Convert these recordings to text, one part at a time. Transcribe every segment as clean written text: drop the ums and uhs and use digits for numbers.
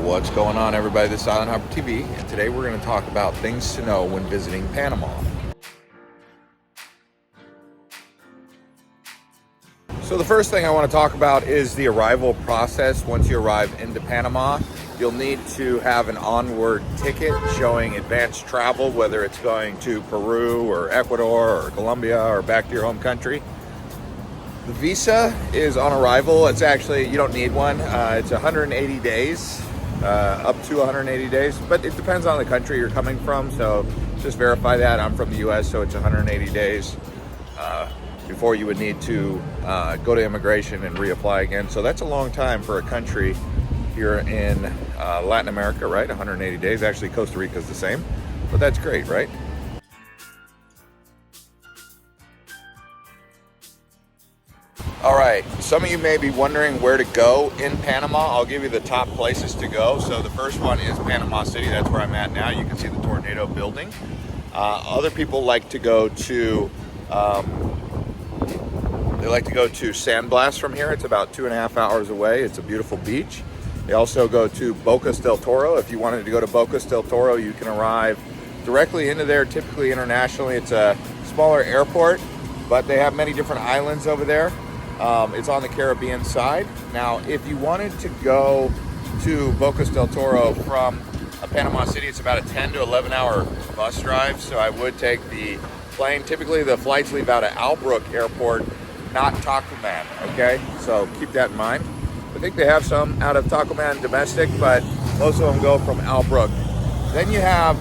What's going on, everybody? This is IHTV, and today we're going to talk about things to know when visiting Panama. So the first thing I want to talk about is the arrival process. Once you arrive into Panama, you'll need to have an onward ticket showing advanced travel, whether it's going to Peru or Ecuador or Colombia or back to your home country. The visa is on arrival. It's actually, you don't need one. It's 180 days, up to 180 days, but it depends on the country you're coming from. So just verify that. I'm from the US, so it's 180 days before you would need to go to immigration and reapply again. So that's a long time for a country here in Latin America, right? 180 days. Actually, Costa Rica is the same, but that's great, right? All right, some of you may be wondering where to go in Panama. I'll give you the top places to go. So the first one is Panama City. That's where I'm at now. You can see the Tornado building. Other people like to go to San Blas from here. It's about 2.5 hours away. It's a beautiful beach. They also go to Bocas del Toro. If you wanted to go to Bocas del Toro, you can arrive directly into there, typically internationally. It's a smaller airport, but they have many different islands over there. It's on the Caribbean side. Now, if you wanted to go to Bocas del Toro from Panama City, it's about a 10 to 11 hour bus drive. So I would take the plane. Typically the flights leave out of Albrook Airport, not Tocumen, okay? So keep that in mind. I think they have some out of Tocumen domestic, but most of them go from Albrook. Then you have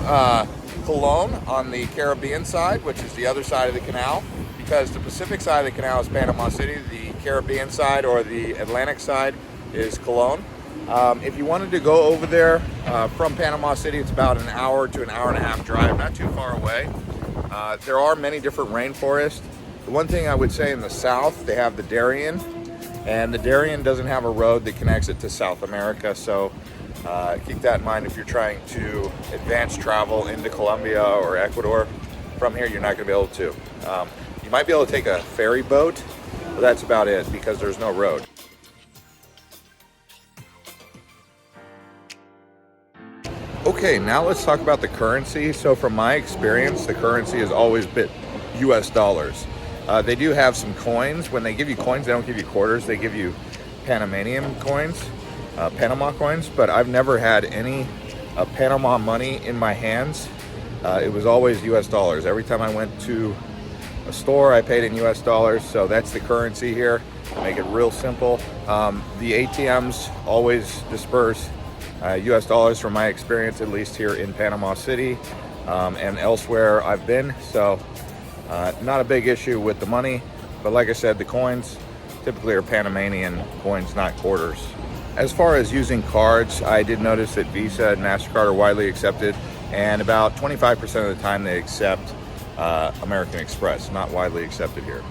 Colon on the Caribbean side, which is the other side of the canal, because the Pacific side of the canal is Panama City, the Caribbean side or the Atlantic side is Colon. If you wanted to go over there from Panama City, it's about an hour to an hour and a half drive, not too far away. There are many different rainforests. The one thing I would say in the south, they have the Darien, and the Darien doesn't have a road that connects it to South America, so keep that in mind if you're trying to advance travel into Colombia or Ecuador. From here, you're not going to be able to. You might be able to take a ferry boat, but that's about it because there's no road. Okay, now let's talk about the currency. So from my experience, the currency has always been US dollars. They do have some coins. When they give you coins, they don't give you quarters. They give you Panamanian coins, Panama coins, but I've never had any Panama money in my hands. It was always US dollars. Every time I went to a store, I paid in US dollars, so that's the currency here. Make it real simple. The ATMs always disperse US dollars from my experience, at least here in Panama City and elsewhere I've been. So not a big issue with the money, but like I said, the coins typically are Panamanian coins, not quarters. As far as using cards, I did notice that Visa and MasterCard are widely accepted, and about 25% of the time they accept American Express, not widely accepted here.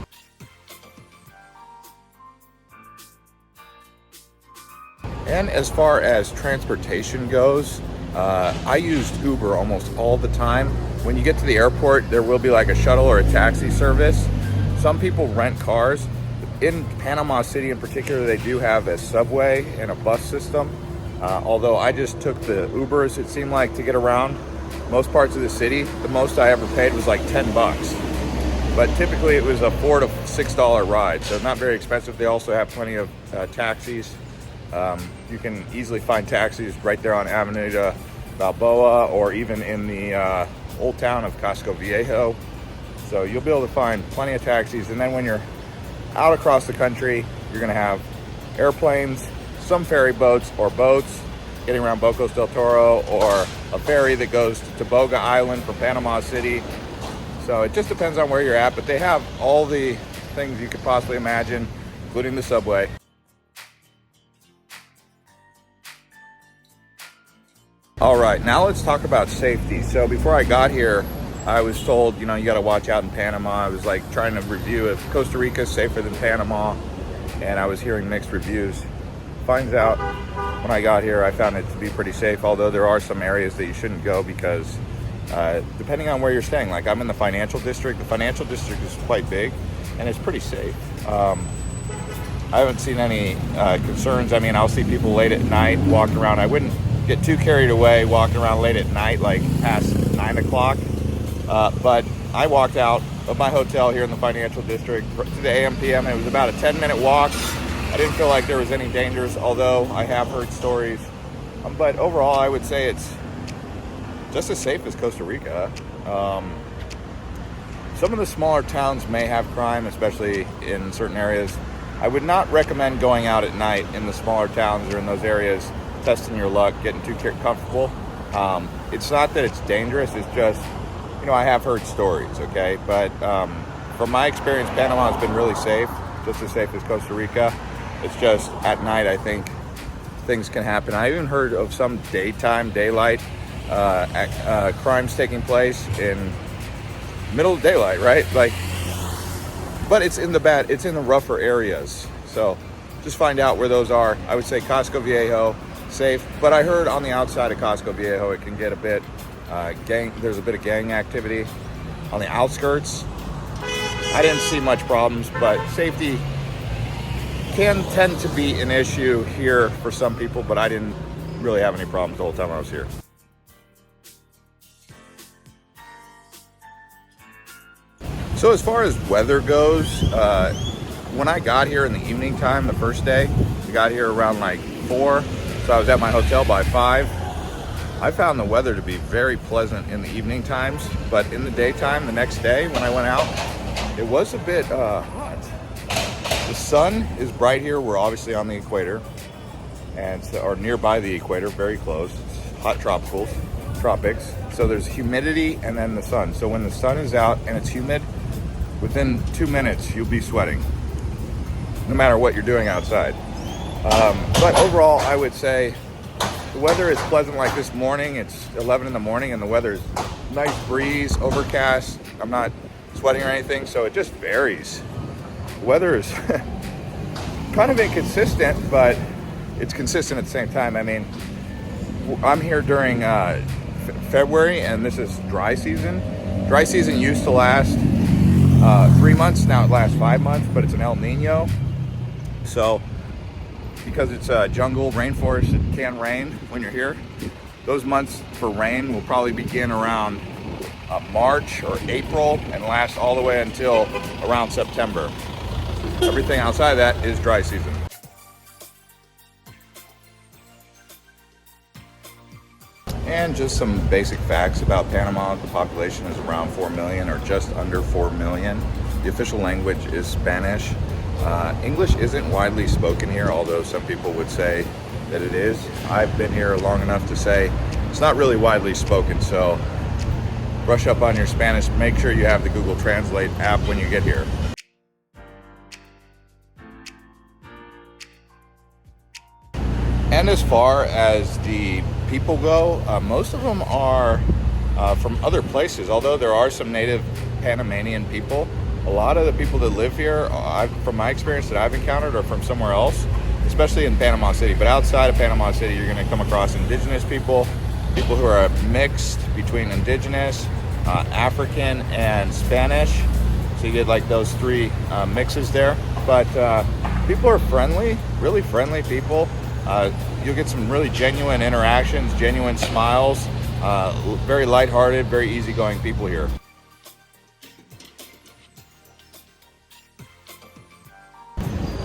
And as far as transportation goes, I used Uber almost all the time. When you get to the airport, there will be like a shuttle or a taxi service. Some people rent cars. In Panama City in particular, they do have a subway and a bus system. Although I just took the Ubers, it seemed like, to get around most parts of the city. The most I ever paid was like 10 bucks. But typically it was a $4 to $6 ride, so not very expensive. They also have plenty of taxis. You can easily find taxis right there on Avenida Balboa or even in the old town of Casco Viejo. So you'll be able to find plenty of taxis. And then when you're out across the country, you're gonna have airplanes, some ferry boats or boats getting around Bocas del Toro, or a ferry that goes to Boga Island from Panama City. So it just depends on where you're at, but they have all the things you could possibly imagine, including the subway. All right, now let's talk about safety. So before I got here, I was told, you got to watch out in Panama. I was like trying to review if Costa Rica is safer than Panama, and I was hearing mixed reviews. Finds out when I got here, I found it to be pretty safe, although there are some areas that you shouldn't go because depending on where you're staying, like I'm in the financial district. The financial district is quite big and it's pretty safe. I haven't seen any concerns. I mean, I'll see people late at night walking around. I wouldn't get too carried away walking around late at night, like past 9 o'clock. But I walked out of my hotel here in the financial district to the AM PM. It was about a 10-minute walk. I didn't feel like there was any dangers, although I have heard stories. But overall, I would say it's just as safe as Costa Rica. Some of the smaller towns may have crime, especially in certain areas. I would not recommend going out at night in the smaller towns or in those areas, testing your luck, getting too comfortable. It's not that it's dangerous, it's just, I have heard stories, okay? But from my experience, Panama has been really safe, just as safe as Costa Rica. It's just at night, I think things can happen. I even heard of some daylight crimes taking place in middle of daylight, right? But it's in the rougher areas. So just find out where those are. I would say Casco Viejo, safe. But I heard on the outside of Casco Viejo, it can get a bit there's a bit of gang activity on the outskirts. I didn't see much problems, but safety can tend to be an issue here for some people, but I didn't really have any problems the whole time I was here. So as far as weather goes, when I got here in the evening time the first day, I got here around like 4, so I was at my hotel by 5. I found the weather to be very pleasant in the evening times, but in the daytime, the next day when I went out, it was a bit hot. The sun is bright here. We're obviously on the equator, or nearby the equator, very close. It's hot tropics. So there's humidity and then the sun. So when the sun is out and it's humid, within 2 minutes, you'll be sweating, no matter what you're doing outside. But overall, I would say the weather is pleasant. Like this morning, it's 11 in the morning and the weather is nice breeze, overcast. I'm not sweating or anything, so it just varies. The weather is kind of inconsistent, but it's consistent at the same time. I mean, I'm here during February, and this is dry season. Dry season used to last 3 months. Now it lasts 5 months, but it's an El Nino. So because it's a jungle, rainforest, it can rain when you're here. Those months for rain will probably begin around March or April and last all the way until around September. Everything outside of that is dry season. And just some basic facts about Panama. The population is around 4 million or just under 4 million. The official language is Spanish. English isn't widely spoken here, although some people would say that it is. I've been here long enough to say it's not really widely spoken, so brush up on your Spanish. Make sure you have the Google Translate app when you get here. And as far as the people go, most of them are from other places, although there are some native Panamanian people. A lot of the people that live here, from my experience that I've encountered, are from somewhere else, especially in Panama City. But outside of Panama City, you're going to come across indigenous people who are mixed between indigenous, African, and Spanish. So you get like those three mixes there. But people are friendly, really friendly people. You'll get some really genuine interactions, genuine smiles, very lighthearted, very easygoing people here.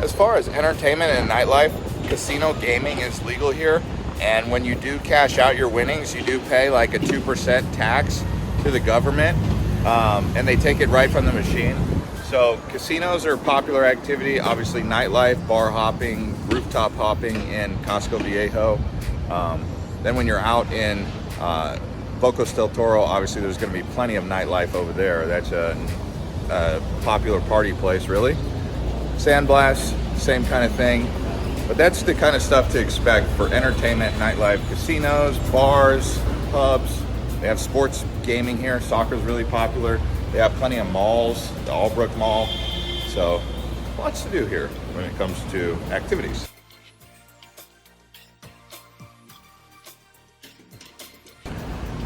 As far as entertainment and nightlife, casino gaming is legal here, and when you do cash out your winnings, you do pay like a 2% tax to the government, and they take it right from the machine. So casinos are a popular activity. Obviously nightlife, bar hopping, rooftop hopping in Casco Viejo. Then when you're out in Bocas del Toro, obviously there's going to be plenty of nightlife over there. That's a popular party place, really. San Blas, same kind of thing. But that's the kind of stuff to expect for entertainment, nightlife, casinos, bars, pubs. They have sports gaming here. Soccer's really popular. They have plenty of malls, the Albrook Mall. So lots to do here when it comes to activities.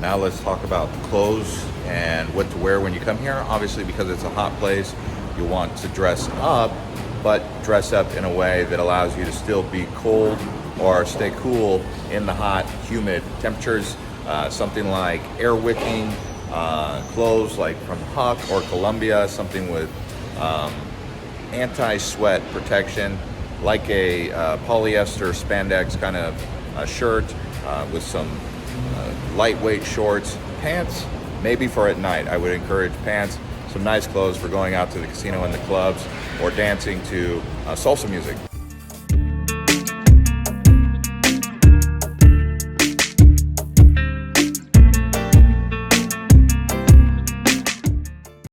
Now let's talk about clothes and what to wear when you come here. Obviously, because it's a hot place, you want to dress up, but dress up in a way that allows you to still be cold or stay cool in the hot, humid temperatures. Something like air wicking clothes like from Huck or Columbia, something with anti-sweat protection, like a polyester spandex kind of shirt with some lightweight shorts. Pants, maybe for at night. I would encourage pants, some nice clothes for going out to the casino and the clubs or dancing to salsa music.